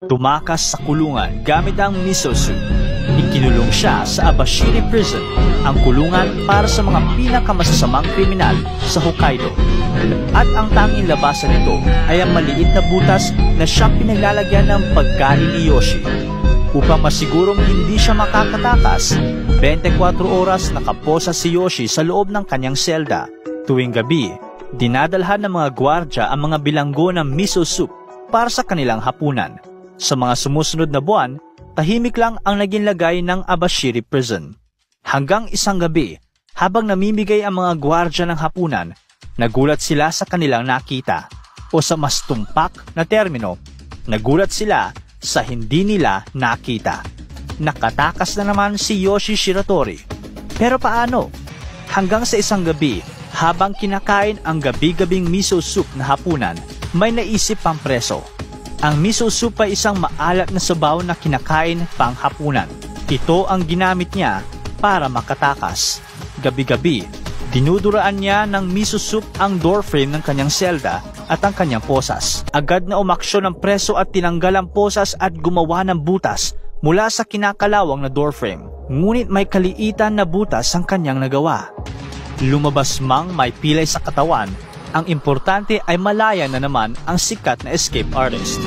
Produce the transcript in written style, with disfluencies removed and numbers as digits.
tumakas sa kulungan gamit ang miso soup. Ikinulong siya sa Abashiri Prison, ang kulungan para sa mga pinakamasasamang kriminal sa Hokkaido. At ang tanging labasan nito ay ang maliit na butas na siyang pinaglalagyan ng pagkain ni Yoshi. Upang masigurong hindi siya makakatakas, 24 oras nakaposa si Yoshi sa loob ng kanyang selda. Tuwing gabi, dinadalhan ng mga gwardya ang mga bilanggo ng miso soup para sa kanilang hapunan. Sa mga sumusunod na buwan, tahimik lang ang naging lagay ng Abashiri Prison. Hanggang isang gabi, habang namimigay ang mga gwardya ng hapunan, nagulat sila sa kanilang nakita. O sa mas tumpak na termino, nagulat sila sa hindi nila nakita. Nakatakas na naman si Yoshi Shiratori. Pero paano? Hanggang sa isang gabi, habang kinakain ang gabi-gabing miso soup na hapunan, may naisip pang preso. Ang miso soup ay isang maalat na sabaw na kinakain pang hapunan. Ito ang ginamit niya para makatakas. Gabi-gabi, dinuduraan niya ng miso soup ang doorframe ng kanyang selda at ang kanyang posas. Agad na umaksyon ang preso at tinanggal ang posas at gumawa ng butas mula sa kinakalawang na doorframe. Ngunit may kaliitan na butas ang kanyang nagawa. Lumabas mang may pilay sa katawan, ang importante ay malaya na naman ang sikat na escape artist.